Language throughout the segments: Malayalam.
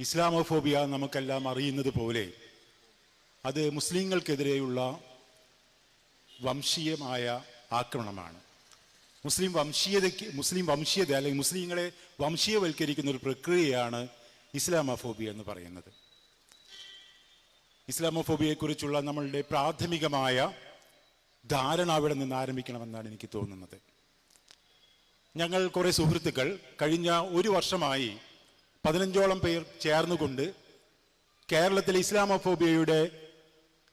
ഇസ്ലാമോഫോബിയ നമുക്കെല്ലാം അറിയുന്നത് പോലെ അത് മുസ്ലിങ്ങൾക്കെതിരെയുള്ള വംശീയമായ ആക്രമണമാണ്. മുസ്ലിം വംശീയത അല്ലെങ്കിൽ മുസ്ലിങ്ങളെ വംശീയവൽക്കരിക്കുന്ന ഒരു പ്രക്രിയയാണ് ഇസ്ലാമോഫോബിയ എന്ന് പറയുന്നത്. ഇസ്ലാമോഫോബിയയെക്കുറിച്ചുള്ള നമ്മളുടെ പ്രാഥമികമായ ധാരണ അവിടെ നിന്ന് ആരംഭിക്കണമെന്നാണ് എനിക്ക് തോന്നുന്നത്. ഞങ്ങൾ കുറേ സുഹൃത്തുക്കൾ കഴിഞ്ഞ ഒരു വർഷമായി 15ഓളം പേർ ചേർന്നുകൊണ്ട് കേരളത്തിലെ ഇസ്ലാമോഫോബിയയുടെ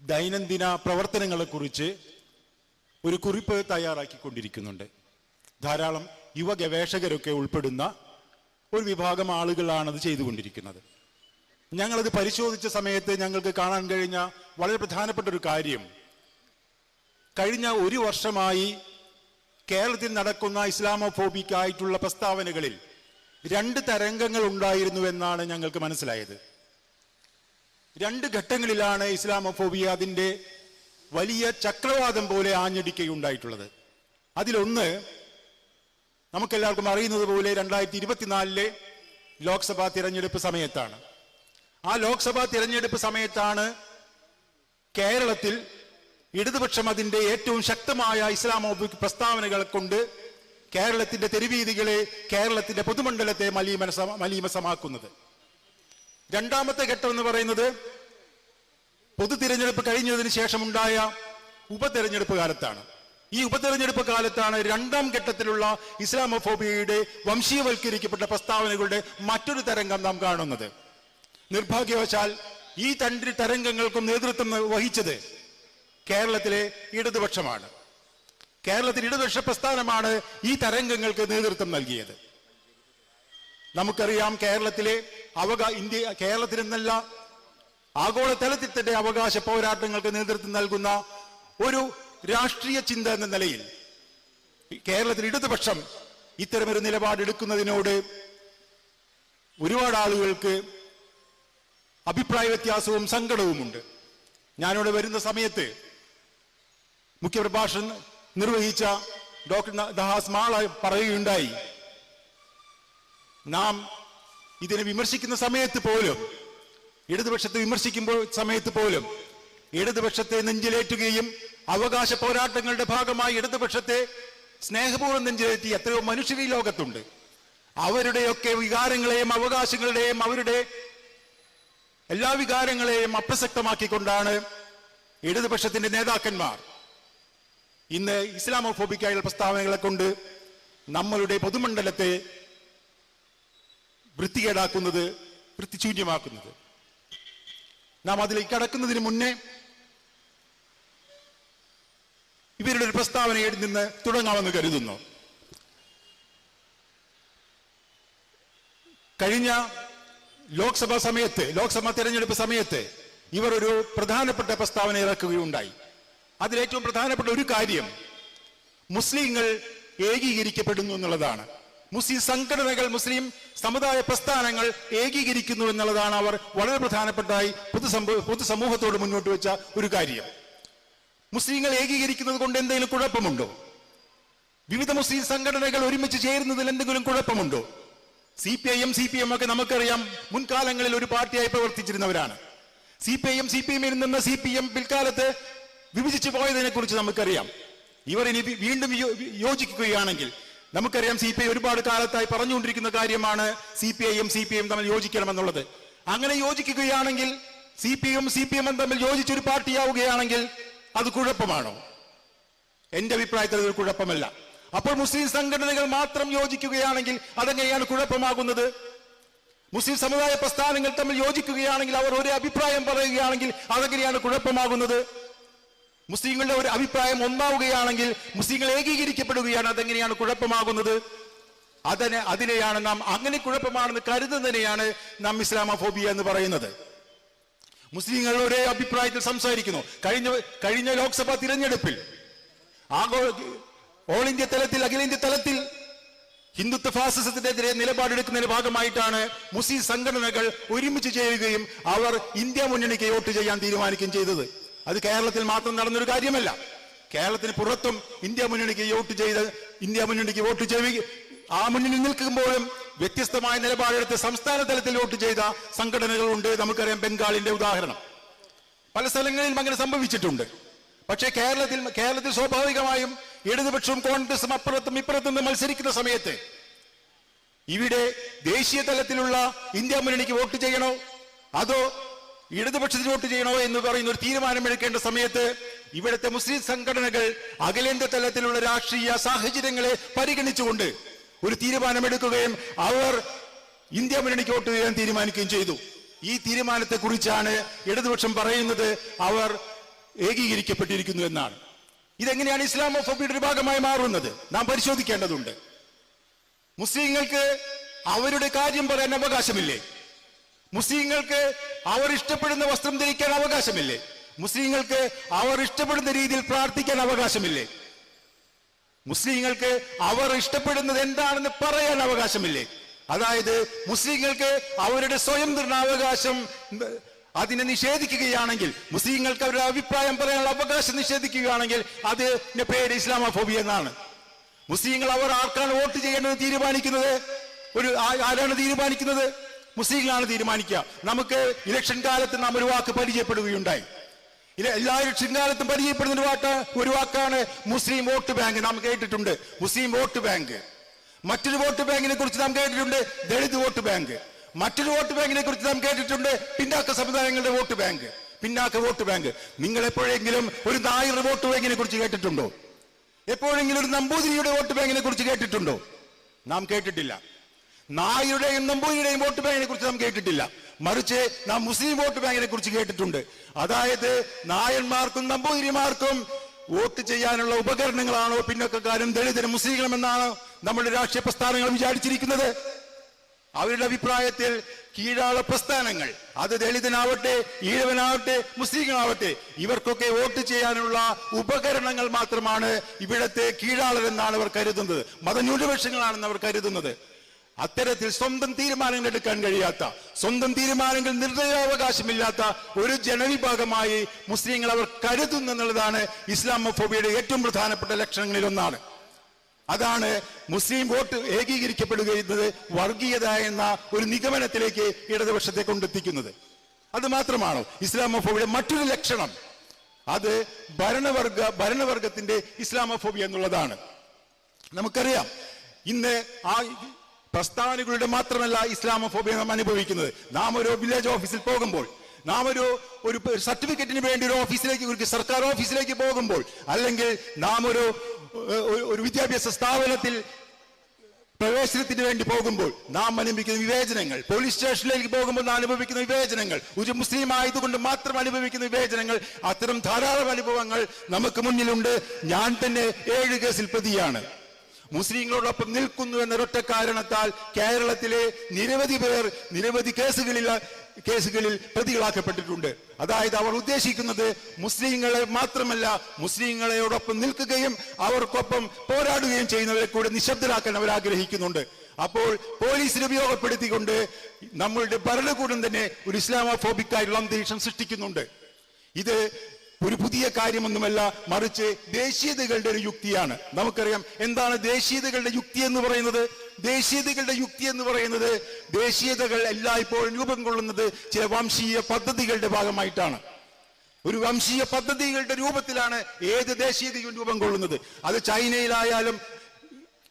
ദൈനംദിന പ്രവർത്തനങ്ങളെക്കുറിച്ച് ഒരു കുറിപ്പ് തയ്യാറാക്കിക്കൊണ്ടിരിക്കുന്നുണ്ട്. ധാരാളം യുവ ഗവേഷകരൊക്കെ ഉൾപ്പെടുന്ന ഒരു വിഭാഗം ആളുകളാണത് ചെയ്തുകൊണ്ടിരിക്കുന്നത്. ഞങ്ങളത് പരിശോധിച്ച സമയത്ത് ഞങ്ങൾക്ക് കാണാൻ കഴിഞ്ഞ വളരെ പ്രധാനപ്പെട്ട ഒരു കാര്യം, കഴിഞ്ഞ ഒരു വർഷമായി കേരളത്തിൽ നടക്കുന്ന ഇസ്ലാമോഫോബിക്കായിട്ടുള്ള പ്രസ്താവനകളിൽ 2 തരംഗങ്ങൾ ഉണ്ടായിരുന്നുവെന്നാണ് ഞങ്ങൾക്ക് മനസ്സിലായത്. 2 ഘട്ടങ്ങളിലാണ് ഇസ്ലാമോഫോബിയ അതിൻ്റെ വലിയ ചക്രവാതം പോലെ ആഞ്ഞടിക്കുകയുണ്ടായിട്ടുള്ളത്. അതിലൊന്ന് നമുക്കെല്ലാവർക്കും അറിയുന്നത് പോലെ 2024 ലോക്സഭാ തിരഞ്ഞെടുപ്പ് സമയത്താണ്. ആ ലോക്സഭാ തിരഞ്ഞെടുപ്പ് സമയത്താണ് കേരളത്തിൽ ഇടതുപക്ഷം അതിൻ്റെ ഏറ്റവും ശക്തമായ ഇസ്ലാമോഫോബിക് പ്രസ്താവനകളെ കൊണ്ട് കേരളത്തിന്റെ തെരുവീതികളെ, കേരളത്തിന്റെ പൊതുമണ്ഡലത്തെ മലീമസമാക്കുന്നത്. രണ്ടാമത്തെ ഘട്ടം എന്ന് പറയുന്നത് പൊതു തിരഞ്ഞെടുപ്പ് കഴിഞ്ഞതിന് ശേഷമുണ്ടായ ഉപതെരഞ്ഞെടുപ്പ് കാലത്താണ്. ഈ ഉപതെരഞ്ഞെടുപ്പ് കാലത്താണ് 2ാം ഘട്ടത്തിലുള്ള ഇസ്ലാമോഫോബിയയുടെ വംശീയവൽക്കരിക്കപ്പെട്ട പ്രസ്താവനകളുടെ മറ്റൊരു തരംഗം നാം കാണുന്നത്. നിർഭാഗ്യവശാൽ ഈ 2 തരംഗങ്ങൾക്കും നേതൃത്വം വഹിച്ചത് കേരളത്തിലെ ഇടതുപക്ഷമാണ്. കേരളത്തിൽ ഇടതുപക്ഷ പ്രസ്ഥാനമാണ് ഈ തരംഗങ്ങൾക്ക് നേതൃത്വം നൽകിയത്. നമുക്കറിയാം, കേരളത്തിൽ നിന്നല്ല ആഗോളതലത്തിൽ തന്നെ അവകാശ പോരാട്ടങ്ങൾക്ക് നേതൃത്വം നൽകുന്ന ഒരു രാഷ്ട്രീയ ചിന്ത എന്ന നിലയിൽ കേരളത്തിൽ ഇടതുപക്ഷം ഇത്തരമൊരു നിലപാടെടുക്കുന്നതിനോട് ഒരുപാട് ആളുകൾക്ക് അഭിപ്രായ വ്യത്യാസവും സങ്കടവുമുണ്ട്. ഞാനിവിടെ വരുന്ന സമയത്ത് മുഖ്യപ്രഭാഷണം നിർവഹിച്ച ഡോക്ടർ ദഹാസ് മാള പറയുകയുണ്ടായി, നാം ഇതിനെ വിമർശിക്കുന്ന സമയത്ത് പോലും, ഇടതുപക്ഷത്തെ വിമർശിക്കുമ്പോൾ സമയത്ത് പോലും ഇടതുപക്ഷത്തെ നെഞ്ചിലേറ്റുകയും അവകാശ പോരാട്ടങ്ങളുടെ ഭാഗമായി ഇടതുപക്ഷത്തെ സ്നേഹപൂർവ്വം നെഞ്ചിലേറ്റി എത്രയോ മനുഷ്യർ ഈ ലോകത്തുണ്ട്. അവരുടെയൊക്കെ വികാരങ്ങളെയും അവകാശങ്ങളുടെയും അവരുടെ എല്ലാ വികാരങ്ങളെയും അപ്രസക്തമാക്കിക്കൊണ്ടാണ് ഇടതുപക്ഷത്തിന്റെ നേതാക്കന്മാർ ഇന്ന് ഇസ്ലാമോഫോബിക്കായുള്ള പ്രസ്താവനകളെ കൊണ്ട് നമ്മളുടെ പൊതുമണ്ഡലത്തെ വൃത്തികേടാക്കുന്നത്, വൃത്തിശൂന്യമാക്കുന്നത്. നാം അതിലേക്ക് കടക്കുന്നതിന് മുന്നേ ഇവരുടെ ഒരു പ്രസ്താവനയിൽ നിന്ന് തുടങ്ങാമെന്ന് കരുതുന്നു. കഴിഞ്ഞ ലോക്സഭാ തെരഞ്ഞെടുപ്പ് സമയത്ത് ഇവർ ഒരു പ്രധാനപ്പെട്ട പ്രസ്താവന ഇറക്കുകയുണ്ടായി. അതിലേറ്റവും പ്രധാനപ്പെട്ട ഒരു കാര്യം മുസ്ലിങ്ങൾ ഏകീകരിക്കപ്പെടുന്നു എന്നുള്ളതാണ്. മുസ്ലിം സംഘടനകൾ, മുസ്ലിം സമുദായ പ്രസ്ഥാനങ്ങൾ ഏകീകരിക്കുന്നു എന്നുള്ളതാണ് അവർ വളരെ പ്രധാനപ്പെട്ടതായി പൊതുസമൂഹത്തോട് മുന്നോട്ട് വെച്ച ഒരു കാര്യം. മുസ്ലിങ്ങൾ ഏകീകരിക്കുന്നത് കൊണ്ട് എന്തെങ്കിലും കുഴപ്പമുണ്ടോ? വിവിധ മുസ്ലിം സംഘടനകൾ ഒരുമിച്ച് ചേരുന്നതിൽ എന്തെങ്കിലും കുഴപ്പമുണ്ടോ? CPIM CPM ഒക്കെ നമുക്കറിയാം, മുൻകാലങ്ങളിൽ ഒരു പാർട്ടിയായി പ്രവർത്തിച്ചിരുന്നവരാണ്. CPIM നിന്ന് CPM പിൽക്കാലത്ത് വിഭജിച്ചു പോയതിനെ കുറിച്ച് നമുക്കറിയാം. ഇവർ ഇനി വീണ്ടും യോജിക്കുകയാണെങ്കിൽ, നമുക്കറിയാം CPI ഒരുപാട് കാലത്തായി പറഞ്ഞുകൊണ്ടിരിക്കുന്ന കാര്യമാണ് CPIM CPM തമ്മിൽ യോജിക്കണമെന്നുള്ളത്. അങ്ങനെ യോജിക്കുകയാണെങ്കിൽ, CPM തമ്മിൽ യോജിച്ചൊരു പാർട്ടിയാവുകയാണെങ്കിൽ അത് കുഴപ്പമാണോ? എന്റെ അഭിപ്രായത്തിൽ അതൊരു കുഴപ്പമല്ല. അപ്പോൾ മുസ്ലിം സംഘടനകൾ മാത്രം യോജിക്കുകയാണെങ്കിൽ അതെങ്ങനെയാണ് കുഴപ്പമാകുന്നത്? മുസ്ലിം സമുദായ പ്രസ്ഥാനങ്ങൾ തമ്മിൽ യോജിക്കുകയാണെങ്കിൽ, അവർ ഒരു അഭിപ്രായം പറയുകയാണെങ്കിൽ അതെങ്ങനെയാണ് കുഴപ്പമാകുന്നത്? മുസ്ലിങ്ങളുടെ ഒരു അഭിപ്രായം ഒന്നാവുകയാണെങ്കിൽ, മുസ്ലിങ്ങൾ ഏകീകരിക്കപ്പെടുകയാണ്, അതെങ്ങനെയാണ് കുഴപ്പമാകുന്നത്? അതിനെയാണ് നാം, അങ്ങനെ കുഴപ്പമാണെന്ന് കരുതുന്നതിനെയാണ് നാം ഇസ്ലാമോഫോബിയ എന്ന് പറയുന്നത്. മുസ്ലിങ്ങൾ ഒരേ അഭിപ്രായത്തിൽ സംസാരിക്കുന്നു. കഴിഞ്ഞ ലോക്സഭാ തിരഞ്ഞെടുപ്പിൽ ഓൾ ഇന്ത്യ തലത്തിൽ, അഖിലേന്ത്യ തലത്തിൽ ഹിന്ദുത്വ ഫാസിസത്തിനെതിരെ നിലപാടെടുക്കുന്നതിന്റെ ഭാഗമായിട്ടാണ് മുസ്ലിം സംഘടനകൾ ഒരുമിച്ച് ചേരുകയും അവർ ഇന്ത്യ മുന്നണിക്ക് വോട്ട് ചെയ്യാൻ തീരുമാനിക്കുകയും ചെയ്തത്. അത് കേരളത്തിൽ മാത്രം നടന്നൊരു കാര്യമല്ല. കേരളത്തിന് പുറത്തും ഇന്ത്യ മുന്നണിക്ക് വോട്ട് ചെയ്ത് ആ മുന്നണി നിൽക്കുമ്പോഴും വ്യത്യസ്തമായ നിലപാടെടുത്ത് സംസ്ഥാന തലത്തിൽ വോട്ട് ചെയ്ത സംഘടനകളുണ്ട്. നമുക്കറിയാം ബംഗാളിന്റെ ഉദാഹരണം. പല സ്ഥലങ്ങളിലും അങ്ങനെ സംഭവിച്ചിട്ടുണ്ട്. പക്ഷേ കേരളത്തിൽ സ്വാഭാവികമായും ഇടതുപക്ഷവും കോൺഗ്രസും അപ്പുറത്തും ഇപ്പുറത്തും മത്സരിക്കുന്ന സമയത്ത് ഇവിടെ ദേശീയ തലത്തിലുള്ള ഇന്ത്യ മുന്നണിക്ക് വോട്ട് ചെയ്യണോ അതോ ഇടതുപക്ഷത്തിന് വോട്ട് ചെയ്യണോ എന്ന് പറയുന്ന ഒരു തീരുമാനമെടുക്കേണ്ട സമയത്ത് ഇവിടുത്തെ മുസ്ലിം സംഘടനകൾ അഖിലേന്ത്യാ തലത്തിലുള്ള രാഷ്ട്രീയ സാഹചര്യങ്ങളെ പരിഗണിച്ചുകൊണ്ട് ഒരു തീരുമാനമെടുക്കുകയും അവർ ഇന്ത്യ മുന്നണിക്ക് വോട്ട് ചെയ്യാൻ തീരുമാനിക്കുകയും ചെയ്തു. ഈ തീരുമാനത്തെ കുറിച്ചാണ് ഇടതുപക്ഷം പറയുന്നത് അവർ ഏകീകരിക്കപ്പെട്ടിരിക്കുന്നു എന്നാണ്. ഇതെങ്ങനെയാണ് ഇസ്ലാമോഫോബിയുടെ ഒരു ഭാഗമായി മാറുന്നത് നാം പരിശോധിക്കേണ്ടതുണ്ട്. മുസ്ലിങ്ങൾക്ക് അവരുടെ കാര്യം പറയാൻ അവകാശമില്ലേ? മുസ്ലിങ്ങൾക്ക് അവർ ഇഷ്ടപ്പെടുന്ന വസ്ത്രം ധരിക്കാൻ അവകാശമില്ലേ? മുസ്ലിങ്ങൾക്ക് അവർ ഇഷ്ടപ്പെടുന്ന രീതിയിൽ പ്രാർത്ഥിക്കാൻ അവകാശമില്ലേ? മുസ്ലിങ്ങൾക്ക് അവർ ഇഷ്ടപ്പെടുന്നത് എന്താണെന്ന് പറയാൻ അവകാശമില്ലേ? അതായത് മുസ്ലിങ്ങൾക്ക് അവരുടെ സ്വയം നിർണ്ണയാവകാശം അതിനെ നിഷേധിക്കുകയാണെങ്കിൽ, മുസ്ലിങ്ങൾക്ക് അവരുടെ അഭിപ്രായം പറയാനുള്ള അവകാശം നിഷേധിക്കുകയാണെങ്കിൽ അതിന്റെ പേര് ഇസ്ലാമോഫോബിയ എന്നാണ്. മുസ്ലിങ്ങൾ അവർ ആർക്കാണ് വോട്ട് ചെയ്യേണ്ടത് തീരുമാനിക്കുന്നത്? ആരാണ് തീരുമാനിക്കുന്നത്? മുസ്ലിങ്ങളാണ് തീരുമാനിക്കുക. നമുക്ക് ഇലക്ഷൻ കാലത്ത് നാം ഒരു വാക്ക് പരിചയപ്പെടുകയുണ്ടായി. എല്ലാ ഇലക്ഷൻ കാലത്തും പരിചയപ്പെടുന്ന ഒരു വാക്കാണ് മുസ്ലിം വോട്ട് ബാങ്ക്. നാം കേട്ടിട്ടുണ്ട് മുസ്ലിം വോട്ട് ബാങ്ക്. മറ്റൊരു വോട്ട് ബാങ്കിനെ കുറിച്ച് നാം കേട്ടിട്ടുണ്ട് ദളിത് വോട്ട് ബാങ്ക്. മറ്റൊരു വോട്ട് ബാങ്കിനെ കുറിച്ച് നാം കേട്ടിട്ടുണ്ട് പിന്നാക്ക സമുദായങ്ങളുടെ വോട്ട് ബാങ്ക്, പിന്നാക്ക വോട്ട് ബാങ്ക്. നിങ്ങൾ എപ്പോഴെങ്കിലും ഒരു നായർ വോട്ട് ബാങ്കിനെ കുറിച്ച് കേട്ടിട്ടുണ്ടോ? എപ്പോഴെങ്കിലും ഒരു നമ്പൂതിരിയുടെ വോട്ട് ബാങ്കിനെ കുറിച്ച് കേട്ടിട്ടുണ്ടോ? നാം കേട്ടിട്ടില്ല. നായരുടെയും നമ്പൂതിരിയുടെയും വോട്ട് ബാങ്കിനെ കുറിച്ച് നാം കേട്ടിട്ടില്ല. മറിച്ച് നാം മുസ്ലിം വോട്ട് ബാങ്കിനെ കുറിച്ച് കേട്ടിട്ടുണ്ട്. അതായത് നായന്മാർക്കും നമ്പൂതിരിമാർക്കും വോട്ട് ചെയ്യാനുള്ള ഉപകരണങ്ങളാണോ പിന്നോക്കക്കാരും ദളിതരും മുസ്ലിങ്ങളും എന്നാണോ നമ്മുടെ രാഷ്ട്രീയ പ്രസ്ഥാനങ്ങൾ വിചാരിച്ചിരിക്കുന്നത്? അവരുടെ അഭിപ്രായത്തിൽ കീഴാള പ്രസ്ഥാനങ്ങൾ, അത് ദളിതനാവട്ടെ, ഈഴവനാവട്ടെ, മുസ്ലിങ്ങളാവട്ടെ, ഇവർക്കൊക്കെ വോട്ട് ചെയ്യാനുള്ള ഉപകരണങ്ങൾ മാത്രമാണ് ഇവിടത്തെ കീഴാളരെന്നാണ് അവർ കരുതുന്നത്, മതന്യൂനപക്ഷങ്ങളാണെന്ന് അവർ കരുതുന്നത്. അത്തരത്തിൽ സ്വന്തം തീരുമാനങ്ങൾ എടുക്കാൻ കഴിയാത്ത, സ്വന്തം തീരുമാനങ്ങൾ നിർണയാവകാശമില്ലാത്ത ഒരു ജനവിഭാഗമായി മുസ്ലിങ്ങൾ അവർ കരുതുന്നു എന്നുള്ളതാണ് ഇസ്ലാമോഫോബിയയുടെ ഏറ്റവും പ്രധാനപ്പെട്ട ലക്ഷണങ്ങളിൽ ഒന്നാണ്. അതാണ് മുസ്ലിം വോട്ട് ഏകീകരിക്കപ്പെടുകയുന്നത് വർഗീയത എന്ന ഒരു നിഗമനത്തിലേക്ക് ഇടതുപക്ഷത്തെ കൊണ്ടെത്തിക്കുന്നത്. അത് മാത്രമാണോ ഇസ്ലാമോഫോബിയുടെ മറ്റൊരു ലക്ഷണം? അത് ഭരണവർഗത്തിന്റെ ഇസ്ലാമോഫോബിയ എന്നുള്ളതാണ്. നമുക്കറിയാം ഇന്ന് ആ പ്രസ്ഥാനങ്ങളുടെ മാത്രമല്ല ഇസ്ലാമോഫോബിയ നാം അനുഭവിക്കുന്നത്. നാം ഒരു വില്ലേജ് ഓഫീസിൽ പോകുമ്പോൾ, നാം ഒരു സർട്ടിഫിക്കറ്റിന് വേണ്ടി ഒരു ഓഫീസിലേക്ക്, ഒരു സർക്കാർ ഓഫീസിലേക്ക് പോകുമ്പോൾ, അല്ലെങ്കിൽ നാം ഒരു വിദ്യാഭ്യാസ സ്ഥാപനത്തിൽ പ്രവേശനത്തിന് വേണ്ടി പോകുമ്പോൾ നാം അനുഭവിക്കുന്ന വിവേചനങ്ങൾ, പോലീസ് സ്റ്റേഷനിലേക്ക് പോകുമ്പോൾ നാം അനുഭവിക്കുന്ന വിവേചനങ്ങൾ, ഒരു മുസ്ലിം ആയതുകൊണ്ട് മാത്രം അനുഭവിക്കുന്ന വിവേചനങ്ങൾ, അത്തരം ധാരാളം അനുഭവങ്ങൾ നമുക്ക് മുന്നിലുണ്ട്. ഞാൻ തന്നെ 7 കേസിൽ പ്രതിയാണ്. മുസ്ലിങ്ങളോടൊപ്പം നിൽക്കുന്നു എന്നൊരൊറ്റ കാരണത്താൽ കേരളത്തിലെ നിരവധി പേർ നിരവധി കേസുകളിൽ പ്രതികളാക്കപ്പെട്ടിട്ടുണ്ട്. അതായത് അവർ ഉദ്ദേശിക്കുന്നത് മുസ്ലിങ്ങളെ മാത്രമല്ല, മുസ്ലിങ്ങളോടൊപ്പം നിൽക്കുകയും അവർക്കൊപ്പം പോരാടുകയും ചെയ്യുന്നവരെ കൂടെ നിശബ്ദരാക്കാൻ അവർ ആഗ്രഹിക്കുന്നുണ്ട്. അപ്പോൾ പോലീസിനെ ഉപയോഗപ്പെടുത്തിക്കൊണ്ട് നമ്മളുടെ ഭരണകൂടം തന്നെ ഒരു ഇസ്ലാമോഫോബിക് അന്തരീക്ഷം സൃഷ്ടിക്കുന്നുണ്ട്. ഇത് ഒരു പുതിയ കാര്യമൊന്നുമല്ല, മറിച്ച് ദേശീയതകളുടെ ഒരു യുക്തിയാണ്. നമുക്കറിയാം എന്താണ് ദേശീയതകളുടെ യുക്തി എന്ന് പറയുന്നത്. ദേശീയതകളുടെ യുക്തി എന്ന് പറയുന്നത്, ദേശീയതകൾ എല്ലായ്പ്പോഴും രൂപം കൊള്ളുന്നത് ചില വംശീയ പദ്ധതികളുടെ ഭാഗമായിട്ടാണ്. ഒരു വംശീയ പദ്ധതികളുടെ രൂപത്തിലാണ് ഏത് ദേശീയതയും രൂപം കൊള്ളുന്നത്. അത് ചൈനയിലായാലും,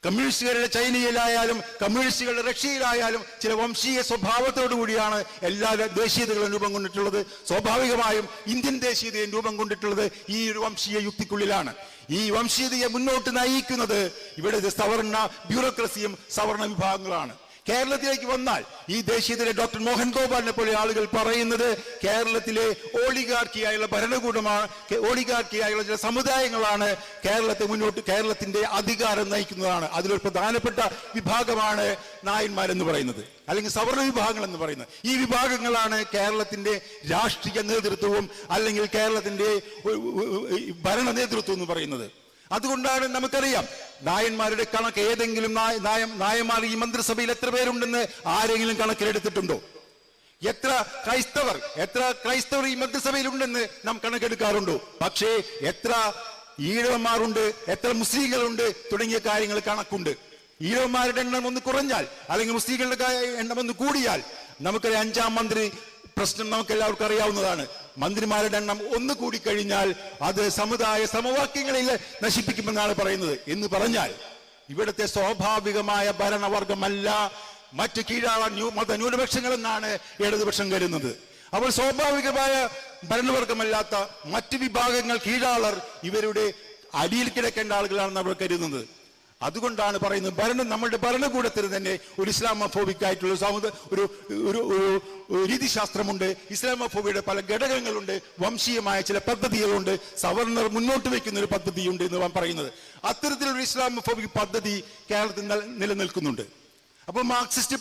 കമ്മ്യൂണിസ്റ്റുകളുടെ ചൈനയിലായാലും, കമ്മ്യൂണിസ്റ്റുകളുടെ റഷ്യയിലായാലും ചില വംശീയ സ്വഭാവത്തോടു കൂടിയാണ് എല്ലാ ദേശീയതകളും രൂപം കൊണ്ടിട്ടുള്ളത്. സ്വാഭാവികമായും ഇന്ത്യൻ ദേശീയതയും രൂപം കൊണ്ടിട്ടുള്ളത് ഈ ഒരു വംശീയ യുക്തിക്കുള്ളിലാണ്. ഈ വംശീയതയെ മുന്നോട്ട് നയിക്കുന്നത് ഇവിടുത്തെ സവർണ ബ്യൂറോക്രസിയും സവർണ വിഭാഗങ്ങളാണ്. കേരളത്തിലേക്ക് വന്നാൽ ഈ ദേശീയതയിലെ ഡോക്ടർ മോഹൻ ഗോപാലിനെ പോലെ ആളുകൾ പറയുന്നത് കേരളത്തിലെ ഓളിഗാർക്കിയായുള്ള ഭരണകൂടമാണ്, ഓളിഗാർക്കിയായുള്ള ചില സമുദായങ്ങളാണ് കേരളത്തിന്റെ അധികാരം നയിക്കുന്നതാണ്. അതിലൊരു പ്രധാനപ്പെട്ട വിഭാഗമാണ് നായന്മാരെന്ന് പറയുന്നത്, അല്ലെങ്കിൽ സവർണ വിഭാഗങ്ങൾ എന്ന് പറയുന്നത്. ഈ വിഭാഗങ്ങളാണ് കേരളത്തിന്റെ രാഷ്ട്രീയ നേതൃത്വവും അല്ലെങ്കിൽ കേരളത്തിന്റെ ഭരണ നേതൃത്വം എന്ന് പറയുന്നത്. അതുകൊണ്ടാണ് നമുക്കറിയാം നായന്മാരുടെ കണക്ക് ഏതെങ്കിലും നായന്മാർ ഈ മന്ത്രിസഭയിൽ എത്ര പേരുണ്ടെന്ന് ആരെങ്കിലും കണക്കിലെടുത്തിട്ടുണ്ടോ? എത്ര ക്രൈസ്തവർ ഈ മന്ത്രിസഭയിൽ ഉണ്ടെന്ന് നാം കണക്കെടുക്കാറുണ്ടോ? പക്ഷേ എത്ര ഈഴവന്മാരുണ്ട്, എത്ര മുസ്ലിങ്ങളുണ്ട് തുടങ്ങിയ കാര്യങ്ങൾ കണക്കുണ്ട്. ഈഴവന്മാരുടെ എണ്ണം ഒന്ന് കുറഞ്ഞാൽ, അല്ലെങ്കിൽ മുസ്ലിങ്ങളുടെ എണ്ണം ഒന്ന് കൂടിയാൽ, നമുക്കൊരു 5-ാം മന്ത്രി പ്രശ്നം നമുക്ക് എല്ലാവർക്കും അറിയാവുന്നതാണ്. മന്ത്രിമാരുടെ എണ്ണം ഒന്ന് കൂടിക്കഴിഞ്ഞാൽ അത് സമുദായ സമവാക്യങ്ങളിൽ നശിപ്പിക്കുമെന്നാണ് പറയുന്നത്. എന്ന് പറഞ്ഞാൽ ഇവിടുത്തെ സ്വാഭാവികമായ ഭരണവർഗമല്ല മറ്റ് കീഴാള മത ന്യൂനപക്ഷങ്ങളെന്നാണ് ഇടതുപക്ഷം കരുതുന്നത്. അപ്പോൾ സ്വാഭാവികമായ ഭരണവർഗമല്ലാത്ത മറ്റ് വിഭാഗങ്ങൾ, കീഴാളർ, ഇവരുടെ അടിയിൽ കിടക്കേണ്ട ആളുകളാണെന്ന് അവർ കരുതുന്നത്. അതുകൊണ്ടാണ് പറയുന്നത് നമ്മളുടെ ഭരണകൂടത്തിന് തന്നെ ഒരു ഇസ്ലാമോഫോബിക് ആയിട്ടുള്ള ഒരു രീതിശാസ്ത്രമുണ്ട്. ഇസ്ലാമോഫോബിയുടെ പല ഘടകങ്ങളുണ്ട്, വംശീയമായ ചില പദ്ധതികളുണ്ട്, സവർണർ മുന്നോട്ട് വയ്ക്കുന്ന ഒരു പദ്ധതിയുണ്ട് എന്ന് പറയുന്നത്. അത്തരത്തിലൊരു ഇസ്ലാമോഫോബിക് പദ്ധതി കേരളത്തിൽ നിലനിൽക്കുന്നുണ്ട്. അപ്പോൾ മാർക്സിസ്റ്റ്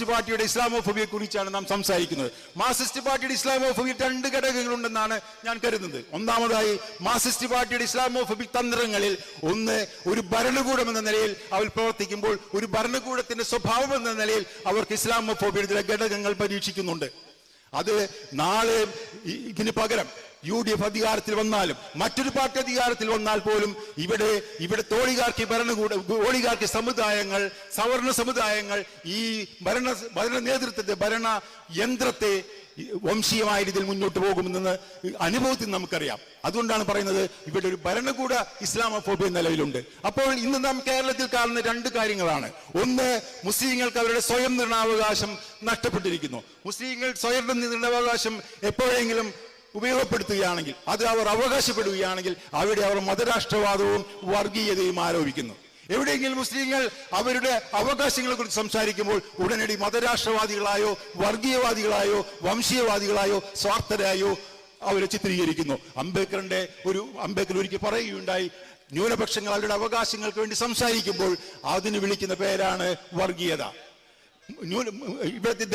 പാർട്ടിയുടെ ഇസ്ലാമോഫോബിയെ കുറിച്ചാണ് നാം സംസാരിക്കുന്നത്. മാർക്സിസ്റ്റ് പാർട്ടിയുടെ ഇസ്ലാമോഫോബിയ 2 ഘടകങ്ങളുണ്ടെന്നാണ് ഞാൻ കരുതുന്നത്. ഒന്നാമതായി, മാർക്സിസ്റ്റ് പാർട്ടിയുടെ ഇസ്ലാമോഫോബിക് തന്ത്രങ്ങളിൽ ഒന്ന്, ഒരു ഭരണകൂടം എന്ന നിലയിൽ അവർ പ്രവർത്തിക്കുമ്പോൾ ഒരു ഭരണകൂടത്തിന്റെ സ്വഭാവം എന്ന നിലയിൽ അവർക്ക് ഇസ്ലാമോഫോബിയുടെ ചില ഘടകങ്ങൾ പരീക്ഷിക്കുന്നുണ്ട്. അത് നാളെ ഇതിന് പകരം UDF അധികാരത്തിൽ വന്നാലും മറ്റൊരു പാർട്ടി അധികാരത്തിൽ വന്നാൽ പോലും ഇവിടെ ഓളിഗാർക്കി സമുദായങ്ങൾ, സവർണ സമുദായങ്ങൾ ഈ ഭരണ നേതൃത്വത്തെ, ഭരണ യന്ത്രത്തെ വംശീയമായ രീതിയിൽ മുന്നോട്ട് പോകുമെന്ന് അനുഭവത്തിൽ നമുക്കറിയാം. അതുകൊണ്ടാണ് പറയുന്നത് ഇവിടെ ഒരു ഭരണകൂട ഇസ്ലാമോഫോബിയ നിലവിലുണ്ട്. അപ്പോൾ ഇന്ന് നാം കേരളത്തിൽ കാണുന്ന 2 കാര്യങ്ങളാണ്. ഒന്ന്, മുസ്ലിങ്ങൾക്ക് അവരുടെ സ്വയം നിർണയാവകാശം നഷ്ടപ്പെട്ടിരിക്കുന്നു. മുസ്ലിങ്ങൾ സ്വയം നിർണയാവകാശം എപ്പോഴെങ്കിലും ഉപയോഗപ്പെടുത്തുകയാണെങ്കിൽ, അത് അവർ അവകാശപ്പെടുകയാണെങ്കിൽ, അവിടെ അവർ മതരാഷ്ട്രവാദവും വർഗീയതയും ആരോപിക്കുന്നു. എവിടെയെങ്കിലും മുസ്ലിങ്ങൾ അവരുടെ അവകാശങ്ങളെ കുറിച്ച് സംസാരിക്കുമ്പോൾ ഉടനടി മതരാഷ്ട്രവാദികളായോ വർഗീയവാദികളായോ വംശീയവാദികളായോ സ്വാർത്ഥരായോ അവരെ ചിത്രീകരിക്കുന്നു. അംബേദ്കർ ഒരിക്കൽ പറയുകയുണ്ടായി, ന്യൂനപക്ഷങ്ങൾ അവരുടെ അവകാശങ്ങൾക്ക് വേണ്ടി സംസാരിക്കുമ്പോൾ അതിന് വിളിക്കുന്ന പേരാണ് വർഗീയത. ഇവിടുത്തെ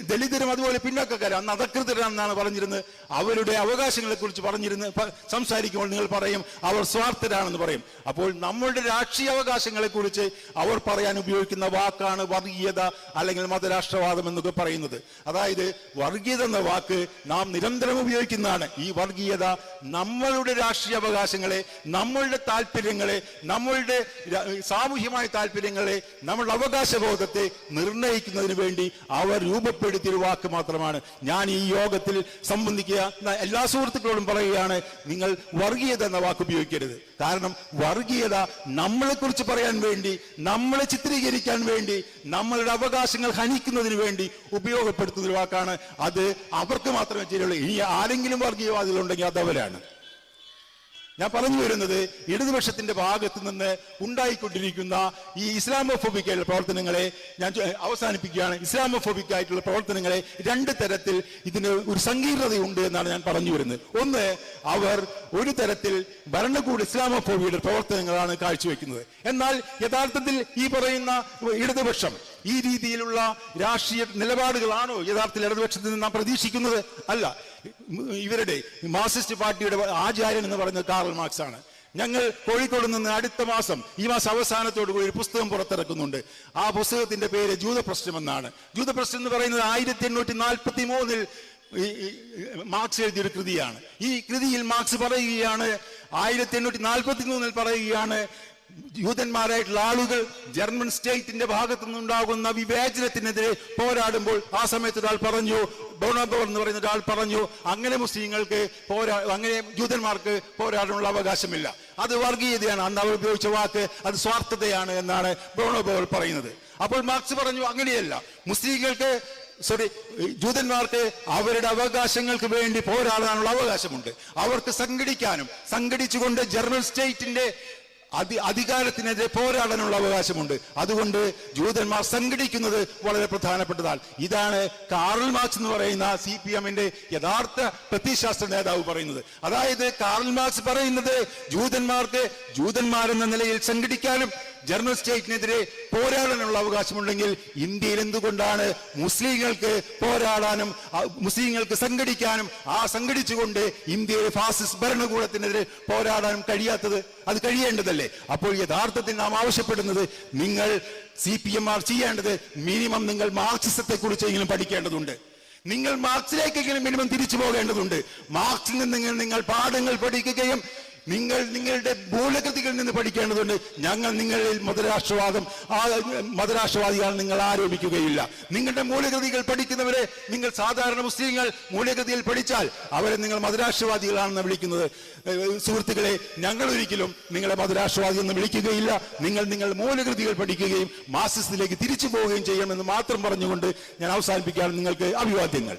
ദളിതരും അതുപോലെ പിന്നോക്കക്കാരും, അന്ന് അധകൃതരാണെന്നാണ് പറഞ്ഞിരുന്നത്. അവരുടെ അവകാശങ്ങളെ കുറിച്ച് സംസാരിക്കുമ്പോൾ നിങ്ങൾ പറയും അവർ സ്വാർത്ഥരാണെന്ന് പറയും. അപ്പോൾ നമ്മളുടെ രാഷ്ട്രീയ അവകാശങ്ങളെ കുറിച്ച് അവർ പറയാൻ ഉപയോഗിക്കുന്ന വാക്കാണ് വർഗീയത അല്ലെങ്കിൽ മതരാഷ്ട്രവാദം എന്നൊക്കെ പറയുന്നത്. അതായത് വർഗീയത എന്ന വാക്ക് നാം നിരന്തരം ഉപയോഗിക്കുന്നതാണ്. ഈ വർഗീയത നമ്മളുടെ രാഷ്ട്രീയ അവകാശങ്ങളെ, നമ്മളുടെ താല്പര്യങ്ങളെ, നമ്മളുടെ സാമൂഹ്യമായ താല്പര്യങ്ങളെ, നമ്മളുടെ അവകാശബോധത്തെ നിർണയിക്കുന്നതിന് വേണ്ടി അവർ രൂപപ്പെടുത്തിയ ഒരു വാക്ക് മാത്രമാണ്. ഞാൻ ഈ യോഗത്തിൽ സംബന്ധിക്കുക എല്ലാ സുഹൃത്തുക്കളോടും പറയുകയാണ്, നിങ്ങൾ വർഗീയത എന്ന വാക്ക് ഉപയോഗിക്കരുത്. കാരണം വർഗീയത നമ്മളെ കുറിച്ച് പറയാൻ വേണ്ടി, നമ്മളെ ചിത്രീകരിക്കാൻ വേണ്ടി, നമ്മളുടെ അവകാശങ്ങൾ ഹനിക്കുന്നതിന് വേണ്ടി ഉപയോഗപ്പെടുത്തുന്ന ഒരു വാക്കാണ്. അത് അവർക്ക് മാത്രമേ ശരിയുള്ളൂ. ഇനി ആരെങ്കിലും വർഗീയവാദികളുണ്ടെങ്കിൽ അത് അവരാണ്. ഞാൻ പറഞ്ഞു വരുന്നത്, ഇടതുപക്ഷത്തിന്റെ ഭാഗത്ത് നിന്ന് ഉണ്ടായിക്കൊണ്ടിരിക്കുന്ന ഈ ഇസ്ലാമോഫോബിക് ആയിട്ടുള്ള പ്രവർത്തനങ്ങളെ ഞാൻ അവസാനിപ്പിക്കുകയാണ്. ഇസ്ലാമോഫോബിക് ആയിട്ടുള്ള പ്രവർത്തനങ്ങളെ 2 തരത്തിൽ ഇതിന് ഒരു സങ്കീർണതയുണ്ട് എന്നാണ് ഞാൻ പറഞ്ഞു വരുന്നത്. ഒന്ന്, അവർ ഒരു തരത്തിൽ ഭരണകൂട ഇസ്ലാമോഫോബിയുടെ പ്രവർത്തനങ്ങളാണ് കാഴ്ചവെക്കുന്നത്. എന്നാൽ യഥാർത്ഥത്തിൽ ഈ പറയുന്ന ഇടതുപക്ഷം ഈ രീതിയിലുള്ള രാഷ്ട്രീയ നിലപാടുകളാണോ യഥാർത്ഥത്തിൽ ഇടതുപക്ഷത്തിൽ നിന്ന് നാം പ്രതീക്ഷിക്കുന്നത്? അല്ല. ഇവരുടെ മാർക്സിസ്റ്റ് പാർട്ടിയുടെ ആചാര്യൻ എന്ന് പറയുന്നത് കാറൽ മാർക്സ് ആണ്. ഞങ്ങൾ കോഴിക്കോട് നിന്ന് ഈ മാസം അവസാനത്തോടു കൂടി ഒരു പുസ്തകം പുറത്തിറക്കുന്നുണ്ട്. ആ പുസ്തകത്തിന്റെ പേര് ജൂതപ്രശ്നം എന്നാണ്. ജൂതപ്രശ്നം എന്ന് പറയുന്നത് 1843 മാർക്സ് എഴുതിയൊരു കൃതിയാണ്. ഈ കൃതിയിൽ മാർക്സ് പറയുകയാണ്, 1843 പറയുകയാണ്, യൂതന്മാരായിട്ടുള്ള ആളുകൾ ജർമ്മൻ സ്റ്റേറ്റിന്റെ ഭാഗത്തു നിന്നുണ്ടാകുന്ന വിവേചനത്തിനെതിരെ പോരാടുമ്പോൾ ആ സമയത്ത് ഒരാൾ പറഞ്ഞു, ബോണോബോർ എന്ന് പറയുന്ന ഒരാൾ പറഞ്ഞു, അങ്ങനെ മുസ്ലിങ്ങൾക്ക് അങ്ങനെ ജൂതന്മാർക്ക് പോരാടാനുള്ള അവകാശമില്ല, അത് വർഗീയതയാണ്. അന്ന് അവർ ഉപയോഗിച്ച വാക്ക് അത് സ്വാർത്ഥതയാണ് എന്നാണ് ബോണോബോർ പറയുന്നത്. അപ്പോൾ മാർക്സ് പറഞ്ഞു, അങ്ങനെയല്ല, ജൂതന്മാർക്ക് അവരുടെ അവകാശങ്ങൾക്ക് വേണ്ടി പോരാടാനുള്ള അവകാശമുണ്ട്. അവർക്ക് സംഘടിച്ചുകൊണ്ട് ജർമ്മൻ സ്റ്റേറ്റിന്റെ അധികാരത്തിനെതിരെ പോരാടാനുള്ള അവകാശമുണ്ട്. അതുകൊണ്ട് ജൂതന്മാർ സംഘടിക്കുന്നത് വളരെ പ്രധാനപ്പെട്ടതാണ്. ഇതാണ് കാറൽ മാർക്സ് എന്ന് പറയുന്ന CPM-ന്റെ യഥാർത്ഥ പ്രത്യയശാസ്ത്ര നേതാവ് പറയുന്നത്. അതായത് കാറൽ മാർക്സ് പറയുന്നത് ജൂതന്മാരെന്ന നിലയിൽ സംഘടിക്കാനും ജർമ്മൻ സ്റ്റേറ്റിനെതിരെ പോരാടാനുള്ള അവകാശമുണ്ടെങ്കിൽ ഇന്ത്യയിൽ എന്തുകൊണ്ടാണ് മുസ്ലിങ്ങൾക്ക് പോരാടാനും മുസ്ലിങ്ങൾക്ക് സംഘടിക്കാനും സംഘടിച്ചുകൊണ്ട് ഇന്ത്യയിലെ ഫാസിസ്റ്റ് ഭരണകൂടത്തിനെതിരെ പോരാടാനും കഴിയാത്തത്? അത് കഴിയേണ്ടതല്ലേ? അപ്പോൾ യഥാർത്ഥത്തിൽ നാം ആവശ്യപ്പെടുന്നത്, നിങ്ങൾ CPM ചെയ്യേണ്ടത് മിനിമം നിങ്ങൾ മാർക്സിസത്തെ കുറിച്ചെങ്കിലും പഠിക്കേണ്ടതുണ്ട്. നിങ്ങൾ മാർക്സിലേക്കെങ്കിലും മിനിമം തിരിച്ചു പോകേണ്ടതുണ്ട്. മാർക്സിൽ നിന്ന് നിങ്ങൾ പാഠങ്ങൾ പഠിക്കുകയും നിങ്ങളുടെ മൂലകൃതികളിൽ നിന്ന് പഠിക്കേണ്ടതുണ്ട്. ഞങ്ങൾ നിങ്ങളിൽ മതരാഷ്ട്രവാദികൾ നിങ്ങൾ ആരോപിക്കുകയില്ല. നിങ്ങളുടെ മൂലകൃതികൾ പഠിക്കുന്നവരെ നിങ്ങൾ സാധാരണ മുസ്ലിങ്ങൾ മൂലകൃതിയിൽ പഠിച്ചാൽ അവരെ നിങ്ങൾ മതരാഷ്ട്രവാദികളാണെന്ന് വിളിക്കുന്നത്. സുഹൃത്തുക്കളെ, ഞങ്ങൾ ഒരിക്കലും നിങ്ങളെ മതരാഷ്ട്രവാദി എന്ന് വിളിക്കുകയില്ല. നിങ്ങൾ മൂലകൃതികൾ പഠിക്കുകയും മാർക്സിസത്തിലേക്ക് തിരിച്ചു പോവുകയും ചെയ്യണമെന്ന് മാത്രം പറഞ്ഞുകൊണ്ട് ഞാൻ അവസാനിപ്പിക്കുകയാണ്. നിങ്ങൾക്ക് അഭിവാദ്യങ്ങൾ.